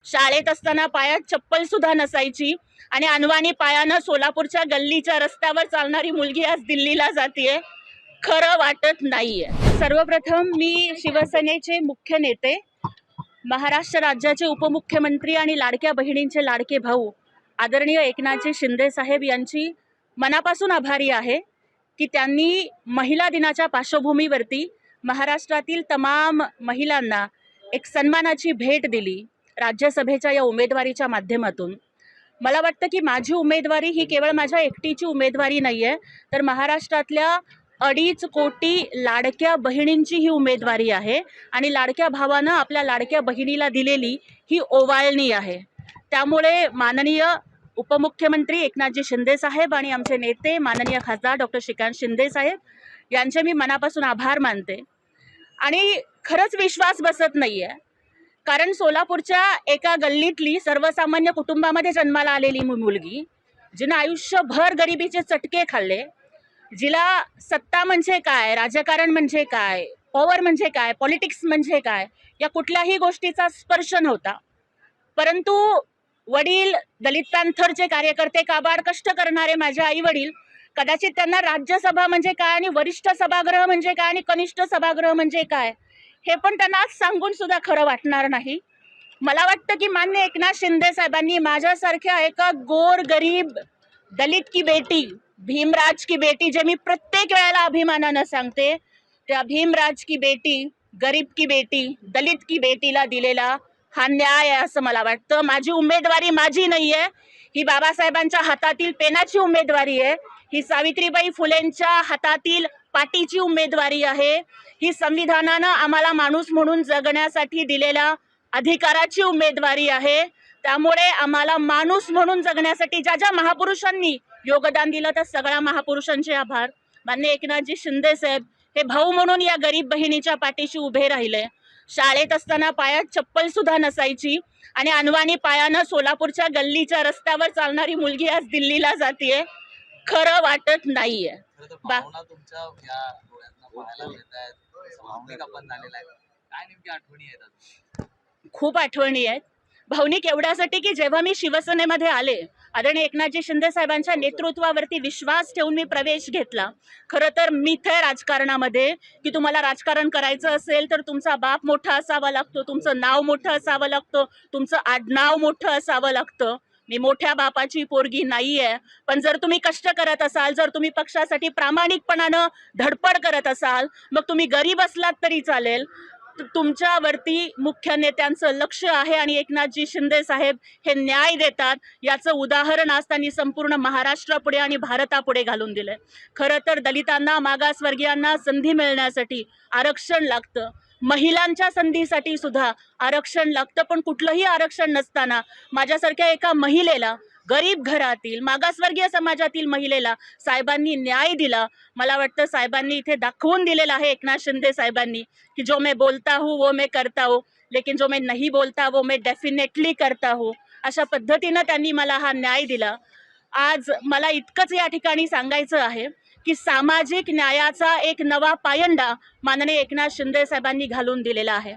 शाळेत असताना पायात चप्पल सुद्धा नसायची आणि अनवाणी पायानं सोलापूरच्या गल्लीच्या रस्त्यावर चालणारी मुलगी आज दिल्लीला जातीये. खरं वाटत नाहीये. सर्वप्रथम मी शिवसेनेचे मुख्य नेते, महाराष्ट्र राज्याचे उपमुख्यमंत्री आणि लाडक्या बहिणींचे लाडके भाऊ आदरणीय एकनाथजी शिंदे साहेब यांची मनापासून आभारी आहे की त्यांनी महिला दिनाच्या पार्श्वभूमीवरती महाराष्ट्रातील तमाम महिलांना एक सन्मानाची भेट दिली राज्यसभेच्या या उमेदवारीच्या माध्यमातून. मला वाटतं की माझी उमेदवारी ही केवळ माझ्या एकटीची उमेदवारी नाही आहे, तर महाराष्ट्रातल्या 2.5 कोटी लाडक्या बहिणींची ही उमेदवारी आहे आणि लाडक्या भावानं आपल्या लाडक्या बहिणीला दिलेली ही ओवाळणी आहे. त्यामुळे माननीय उपमुख्यमंत्री एकनाथजी शिंदे साहेब आणि आमचे नेते माननीय खासदार डॉक्टर श्रीकांत शिंदे साहेब यांचे मी मनापासून आभार मानते. आणि खरंच विश्वास बसत नाही आहे, कारण सोलापूरच्या एका गल्लीतली सर्वसामान्य कुटुंबामध्ये जन्माला आलेली मुलगी, जिनं आयुष्यभर गरिबीचे चटके खाल्ले, जिला सत्ता म्हणजे काय, राजकारण म्हणजे काय, पॉवर म्हणजे काय, पॉलिटिक्स म्हणजे काय या कुठल्याही गोष्टीचा स्पर्श नव्हता. परंतु वडील दलित पॅन्थरचे कार्यकर्ते, काबाड कष्ट करणारे माझे आई वडील, कदाचित त्यांना राज्यसभा म्हणजे काय आणि वरिष्ठ सभागृह म्हणजे काय आणि कनिष्ठ सभागृह म्हणजे काय हे पण त्यांना सांगून सुद्धा खरं वाटणार नाही. मला वाटतं की माननीय एकनाथ शिंदे साहेबांनी माझ्यासारख्या एका गोर गरीब दलित की बेटी, भीमराज की बेटी, जे मी प्रत्येक वेळेला अभिमानानं सांगते, त्या भीमराज की बेटी, गरीब की बेटी, दलित की बेटीला दिलेला हा न्याय आहे असं मला वाटतं. माझी उमेदवारी माझी नाही आहे, ही बाबासाहेबांच्या हातातील पेनाची उमेदवारी आहे, ही सावित्रीबाई फुलेंच्या हातातील पाटीची उमेदवारी आहे, ही संविधानानं आम्हाला माणूस म्हणून जगण्यासाठी दिलेल्या अधिकाराची उमेदवारी आहे. त्यामुळे आम्हाला माणूस म्हणून जगण्यासाठी ज्या ज्या महापुरुषांनी योगदान दिलं त्या सगळ्या महापुरुषांचे आभार. माननीय एकनाथजी शिंदे साहेब हे भाऊ म्हणून या गरीब बहिणीच्या पाठीशी उभे राहिले. शाळेत असताना पायात चप्पल सुद्धा नसायची आणि अनवाणी पायानं सोलापूरच्या गल्लीच्या रस्त्यावर चालणारी मुलगी आज दिल्लीला जातीये. खरं वाटत नाहीये. खूप आठवणी आहेत. भावनिक एवढ्यासाठी की जेव्हा मी शिवसेनेमध्ये आले, आदरणीय एकनाथजी शिंदे साहेबांच्या नेतृत्वावरती विश्वास ठेवून मी प्रवेश घेतला. खरं तर मिथ आहे राजकारणामध्ये की तुम्हाला राजकारण करायचं असेल तर तुमचा बाप मोठा असावा लागतो, तुमचं नाव मोठं असावं लागतं, तुमचं आडनाव मोठं असावं लागतं. मी मोठ्या बापाची पोरगी नाही आहे, पण जर तुम्ही कष्ट करत असाल, जर तुम्ही पक्षासाठी प्रामाणिकपणानं धडपड करत असाल, मग तुम्ही गरीब असलात तरी चालेल, तुमच्यावरती मुख्य नेत्यांचं लक्ष आहे आणि एकनाथजी शिंदे साहेब हे न्याय देतात याचं उदाहरण आज त्यांनी संपूर्ण महाराष्ट्रापुढे आणि भारतापुढे घालून दिलंय. खरं तर दलितांना, मागासवर्गीयांना संधी मिळण्यासाठी आरक्षण लागतं, महिलांच्या संधीसाठी सुद्धा आरक्षण लागतं. पण कुठलंही आरक्षण नसताना माझ्यासारख्या एका महिलेला, गरीब घरातील मागासवर्गीय समाजातील महिलेला साहेबांनी न्याय दिला. मला वाटतं साहेबांनी इथे दाखवून दिलेलं आहे, एकनाथ शिंदे साहेबांनी, की जो मैं बोलता हूँ वो मैं करता हूँ, लेकिन जो मैं नहीं बोलता वो मैं डेफिनेटली करता हूँ. अशा पद्धतीनं त्यांनी मला हा न्याय दिला. आज मला इतकंच या ठिकाणी सांगायचं आहे की सामाजिक न्यायाचा एक नवा पायंडा माननीय एकनाथ शिंदे साहेबांनी घालून दिलेला आहे.